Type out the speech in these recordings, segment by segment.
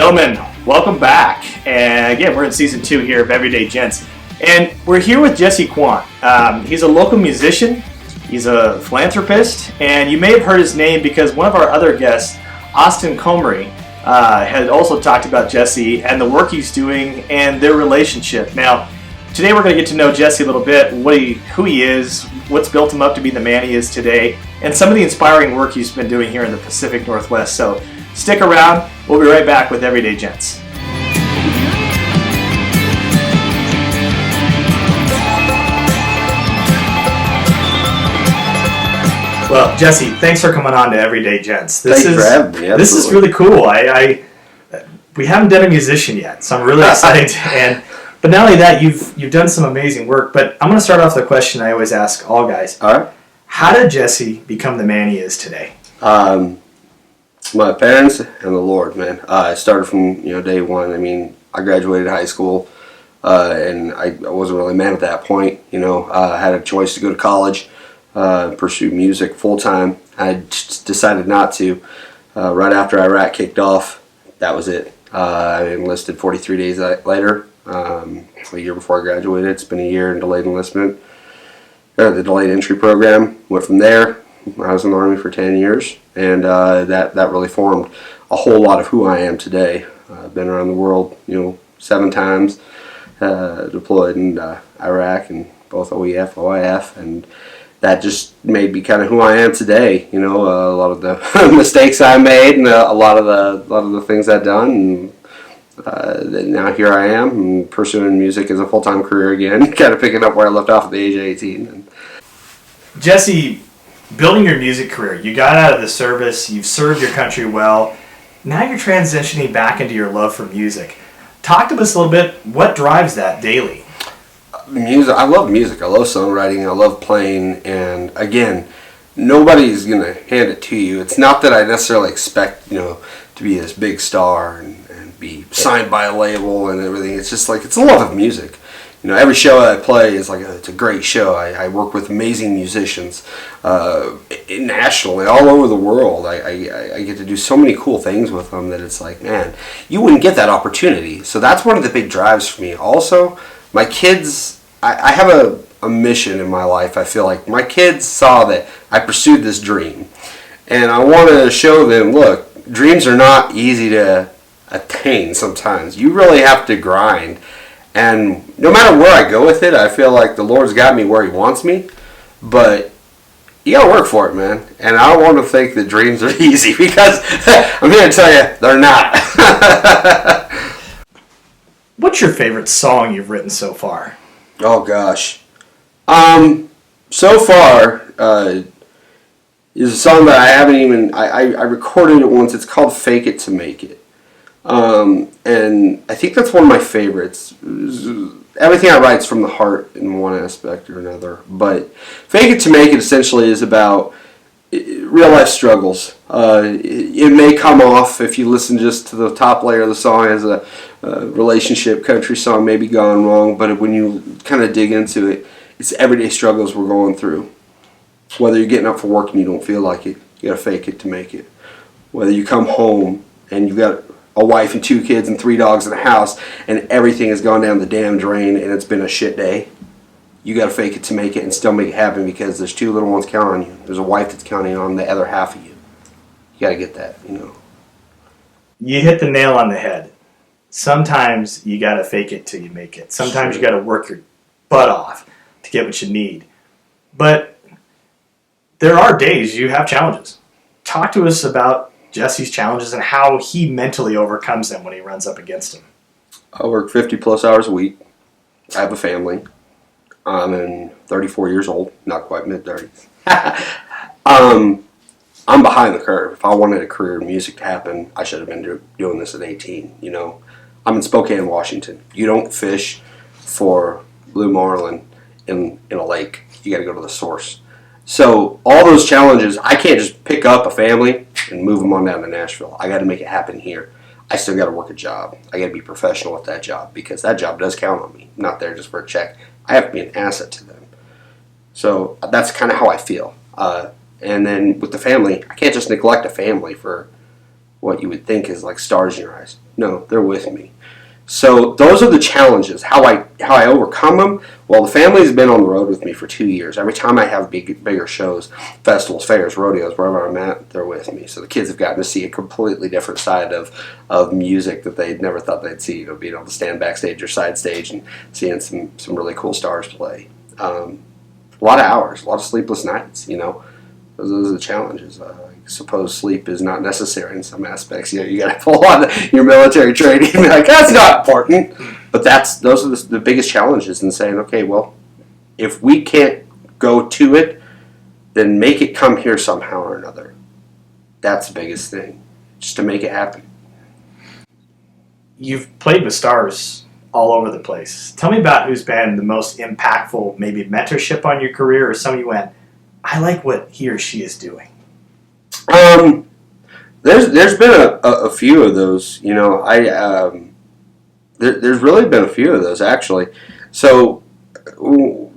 Gentlemen, welcome back. And again, we're in season 2 here of Everyday Gents. And we're here with Jesse Quandt. He's a local musician, he's a philanthropist, and you may have heard his name because one of our other guests, Austin Comery, had also talked about Jesse and the work he's doing and their relationship. Now, today we're going to get to know Jesse a little bit, who he is, what's built him up to be the man he is today, and some of the inspiring work he's been doing here in the Pacific Northwest. So stick around. We'll be right back with Everyday Gents. Well, Jesse, thanks for coming on to Everyday Gents. Thanks for having me. Absolutely. This is really cool. We haven't done a musician yet, so I'm really excited. But not only that, you've done some amazing work. But I'm going to start off with a question I always ask all guys. All right. How did Jesse become the man he is today? My parents and the Lord, man. I started from day one. I mean, I graduated high school, and I wasn't really a man at that point. I had a choice to go to college, pursue music full time. I just decided not to. Right after Iraq kicked off, that was it. I enlisted 43 days later, a year before I graduated. It's been a year in delayed enlistment, the delayed entry program. Went from there. I was in the Army for 10 years, and that really formed a whole lot of who I am today. I've been around the world, 7 times, deployed in Iraq and both OEF, OIF, and that just made me kind of who I am today. A lot of the mistakes I made, and a lot of the things I've done, and now here I am, and pursuing music as a full-time career again, kind of picking up where I left off at the age of 18. And Jesse, building your music career, you got out of the service, you've served your country well, now you're transitioning back into your love for music. Talk to us a little bit, what drives that daily? Music. I love music. I love songwriting. I love playing. And again, nobody's going to hand it to you. It's not that I necessarily expect, to be this big star and be signed by a label and everything. It's just like, it's a love of music. Every show I play is it's a great show. I work with amazing musicians nationally, all over the world. I get to do so many cool things with them that it's like, man, you wouldn't get that opportunity. So that's one of the big drives for me. Also, my kids, I have a mission in my life. I feel like my kids saw that I pursued this dream. And I want to show them, look, dreams are not easy to attain sometimes. You really have to grind. And no matter where I go with it, I feel like the Lord's got me where He wants me. But you got to work for it, man. And I don't want to think that dreams are easy, because I'm here to tell you, they're not. What's your favorite song you've written so far? Oh, gosh. So far, is a song that I haven't even... I recorded it once. It's called Fake It to Make It. And I think that's one of my favorites. Everything I write is from the heart in one aspect or another. But Fake It to Make It essentially is about real life struggles. It may come off, if you listen just to the top layer of the song, as a relationship country song, maybe gone wrong. But when you kind of dig into it, it's everyday struggles we're going through. Whether you're getting up for work and you don't feel like it, you got to fake it to make it. Whether you come home and you've got a wife and 2 kids and 3 dogs in the house, and everything has gone down the damn drain and it's been a shit day, you got to fake it to make it and still make it happen, because there's 2 little ones counting on you. There's a wife that's counting on the other half of you. You got to get that, You hit the nail on the head. Sometimes you got to fake it till you make it. Sometimes you got to work your butt off to get what you need. But there are days you have challenges. Talk to us about Jesse's challenges and how he mentally overcomes them when he runs up against them. I work 50 plus hours a week. I have a family. I'm 34 years old, not quite mid-30s. I'm behind the curve. If I wanted a career in music to happen, I should have been doing this at 18. I'm in Spokane, Washington. You don't fish for blue marlin in a lake. You got to go to the source. So all those challenges, I can't just pick up a family and move them on down to Nashville. I got to make it happen here. I still got to work a job. I got to be professional at that job, because that job does count on me. I'm not there just for a check. I have to be an asset to them. So that's kind of how I feel. And then with the family, I can't just neglect a family for what you would think is like stars in your eyes. No, they're with me. So those are the challenges. How I overcome them. Well, the family's been on the road with me for 2 years. Every time I have bigger shows, festivals, fairs, rodeos, wherever I'm at, they're with me. So the kids have gotten to see a completely different side of music that they never thought they'd see. Being able to stand backstage or side stage and seeing some really cool stars play. A lot of hours, a lot of sleepless nights. Those are the challenges. I suppose sleep is not necessary in some aspects. You got to pull on your military training and be like, that's not important. But those are the biggest challenges in saying, okay, well, if we can't go to it, then make it come here somehow or another. That's the biggest thing, just to make it happen. You've played with stars all over the place. Tell me about who's been the most impactful, maybe mentorship on your career, or somebody you went, I like what he or she is doing. There's been a few of those. There's really been a few of those actually. So,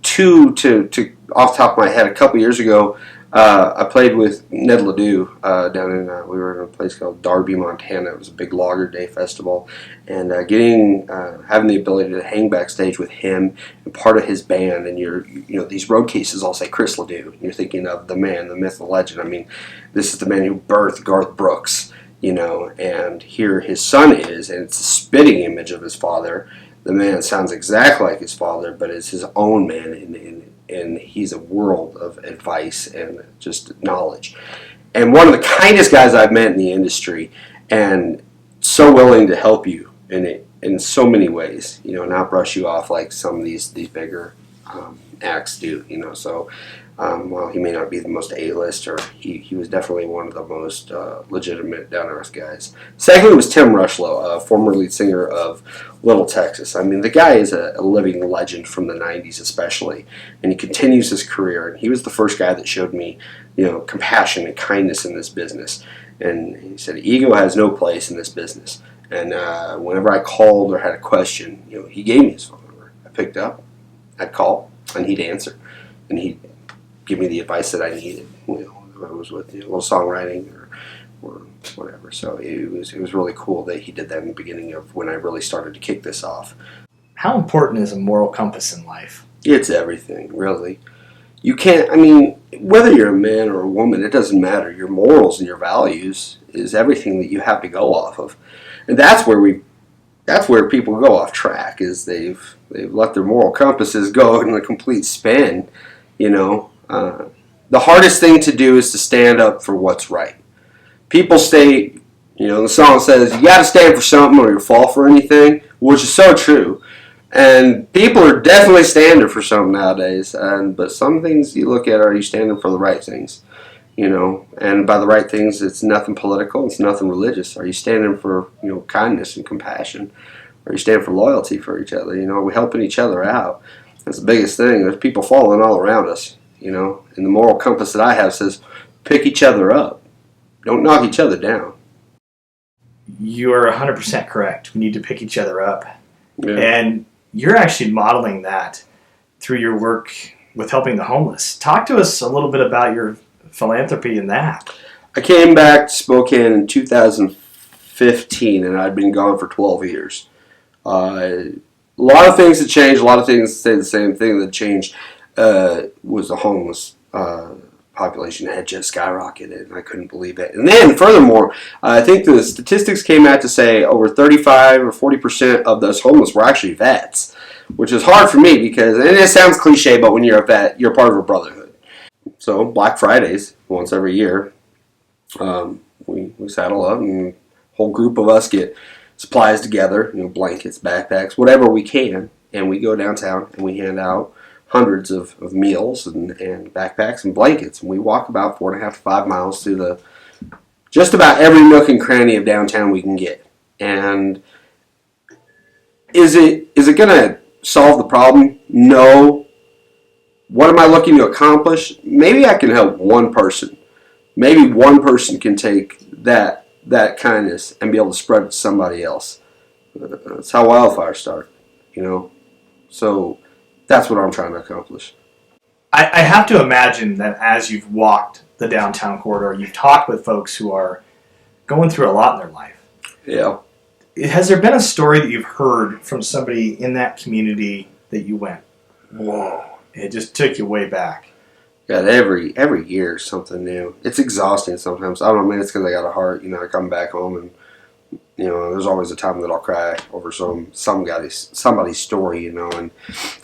two to off the top of my head, a couple years ago, I played with Ned Ledoux down in we were in a place called Darby, Montana. It was a big Lager Day festival, and having the ability to hang backstage with him and part of his band, and these road cases all say Chris Ledoux. You're thinking of the man, the myth, the legend. I mean, this is the man who birthed Garth Brooks, and here his son is, and it's a spitting image of his father. The man sounds exactly like his father, but is his own man, and he's a world of advice and just knowledge. And one of the kindest guys I've met in the industry, and so willing to help you in so many ways, not brush you off like some of these bigger acts do, So while he may not be the most A-lister, he was definitely one of the most legitimate, down-to-earth guys. Secondly was Tim Rushlow, former lead singer of Little Texas. I mean, the guy is a living legend from the 90s especially, and he continues his career. And he was the first guy that showed me, compassion and kindness in this business. And he said, ego has no place in this business. And whenever I called or had a question, he gave me his phone number. I picked up, I'd call, and he'd answer. And he'd give me the advice that I needed, whether it was with a little songwriting or whatever. So it was really cool that he did that in the beginning of when I really started to kick this off. How important is a moral compass in life? It's everything, really. You can't, whether you're a man or a woman, it doesn't matter. Your morals and your values is everything that you have to go off of. And that's where people go off track, is they've let their moral compasses go in a complete spin, The hardest thing to do is to stand up for what's right. People state, the song says, you got to stand for something or you'll fall for anything, which is so true. And people are definitely standing for something nowadays. But some things you look at, are you standing for the right things? And by the right things, it's nothing political, it's nothing religious. Are you standing for, kindness and compassion? Are you standing for loyalty for each other? Are we helping each other out? That's the biggest thing. There's people falling all around us, and the moral compass that I have says, pick each other up. Don't knock each other down. You are 100% correct. We need to pick each other up. Yeah. And you're actually modeling that through your work with helping the homeless. Talk to us a little bit about your philanthropy in that. I came back to Spokane in 2015, and I'd been gone for 12 years. A lot of things had changed. A lot of things stayed the same. Thing that changed was the homeless population had just skyrocketed, and I couldn't believe it. And then, furthermore, I think the statistics came out to say over 35 or 40% of those homeless were actually vets, which is hard for me because, and it sounds cliche, but when you're a vet, you're part of a brotherhood. So Black Fridays, once every year, we saddle up, and a whole group of us get supplies together, blankets, backpacks, whatever we can, and we go downtown and we hand out hundreds of meals and backpacks and blankets, and we walk about 4.5 to 5 miles through just about every nook and cranny of downtown we can get. And is it going to solve the problem? No. What am I looking to accomplish? Maybe I can help one person. Maybe one person can take that kindness and be able to spread it to somebody else. That's how wildfires start, So that's what I'm trying to accomplish. I have to imagine that as you've walked the downtown corridor, you've talked with folks who are going through a lot in their life. Yeah. Has there been a story that you've heard from somebody in that community that you went, whoa, it just took you way back? God, every year is something new. It's exhausting sometimes. I don't know, maybe it's because I got a heart. I come back home and there's always a time that I'll cry over somebody's story. And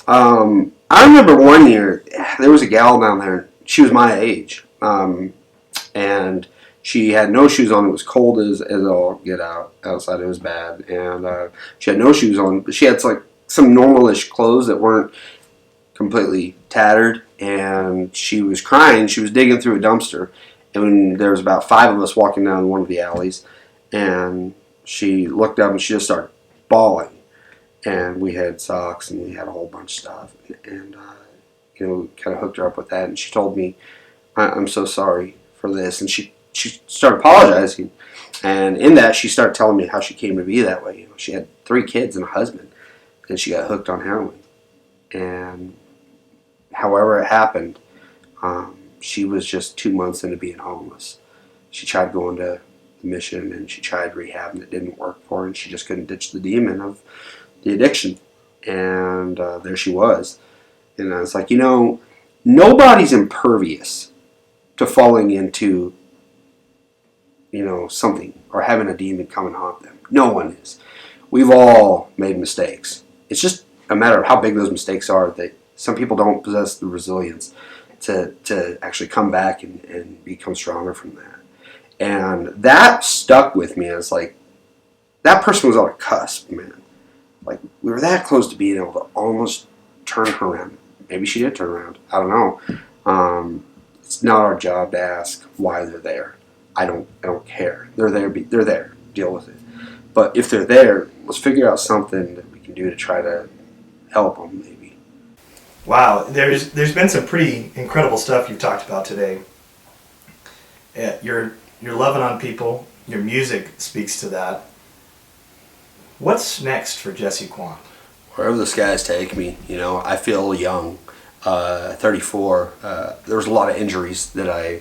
I remember one year there was a gal down there. She was my age, and she had no shoes on. It was cold as all get out outside. It was bad, and she had no shoes on, but she had like some normalish clothes that weren't completely tattered, and she was crying. She was digging through a dumpster, and there was about 5 of us walking down one of the alleys, and she looked up and she just started bawling. And we had socks and we had a whole bunch of stuff, and kind of hooked her up with that. And she told me, "I'm so sorry for this," and she started apologizing. And in that, she started telling me how she came to be that way. She had 3 kids and a husband, and she got hooked on heroin. And however it happened, she was just 2 months into being homeless. She tried going to the mission and she tried rehab, and it didn't work for her, and she just couldn't ditch the demon of the addiction. And there she was. And I was like, nobody's impervious to falling into, something or having a demon come and haunt them. No one is. We've all made mistakes. It's just a matter of how big those mistakes are. That some people don't possess the resilience to actually come back and become stronger from that. And that stuck with me as like, that person was on a cusp, man. Like, we were that close to being able to almost turn her around. Maybe she did turn around. I don't know. It's not our job to ask why they're there. I don't care. They're there. They're there. Deal with it. But if they're there, let's figure out something that we can do to try to help them, maybe. Wow, there's been some pretty incredible stuff you've talked about today. You're loving on people. Your music speaks to that. What's next for Jesse Quandt? Wherever the skies take me, I feel young. 34. There was a lot of injuries that I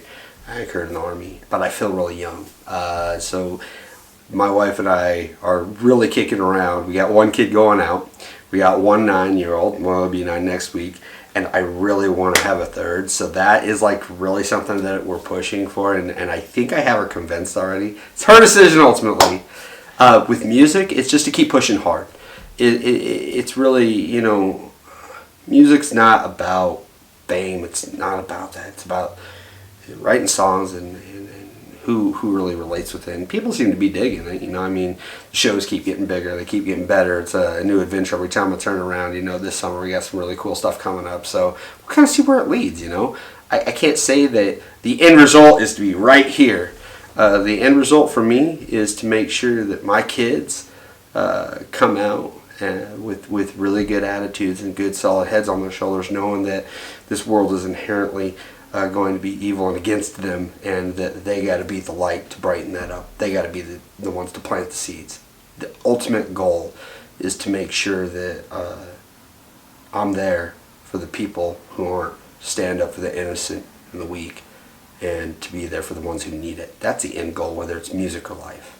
incurred in the Army, but I feel really young. So my wife and I are really kicking around. We got 1 kid going out. We got 1 9-year-old. Well, it'll be 9 next week. And I really want to have a 3rd. So that is like really something that we're pushing for. And I think I have her convinced already. It's her decision ultimately. With music, it's just to keep pushing hard. It's really, music's not about fame. It's not about that. It's about writing songs and who really relates with it. And people seem to be digging it. The shows keep getting bigger. They keep getting better. It's a new adventure every time I turn around. This summer we got some really cool stuff coming up. So we'll kind of see where it leads, I can't say that the end result is to be right here. The end result for me is to make sure that my kids come out with really good attitudes and good solid heads on their shoulders, knowing that this world is inherently going to be evil and against them, and that they got to be the light to brighten that up. They got to be the ones to plant the seeds. The ultimate goal is to make sure that I'm there for the people who aren't, stand up for the innocent and the weak, and to be there for the ones who need it. That's the end goal, whether it's music or life.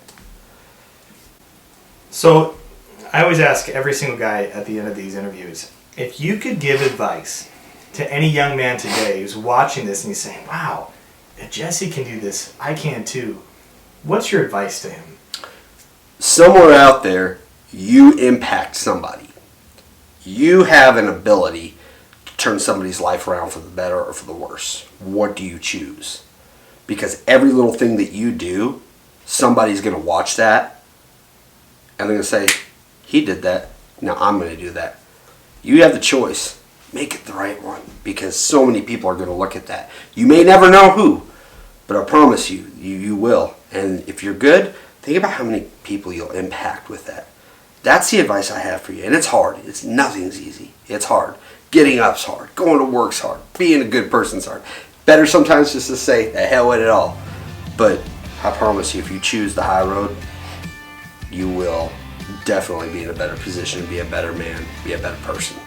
So I always ask every single guy at the end of these interviews, if you could give advice to any young man today who's watching this and he's saying, wow, if Jesse can do this, I can too. What's your advice to him? Somewhere out there, you impact somebody. You have an ability to turn somebody's life around for the better or for the worse. What do you choose? Because every little thing that you do, somebody's going to watch that and they're going to say, he did that, now I'm going to do that. You have the choice. Make it the right one, because so many people are going to look at that. You may never know who, but I promise you, you will. And if you're good, think about how many people you'll impact with that. That's the advice I have for you. And it's hard. Nothing's easy. It's hard. Getting up's hard. Going to work's hard. Being a good person's hard. Better sometimes just to say, the hell with it all. But I promise you, if you choose the high road, you will definitely be in a better position, be a better man, be a better person.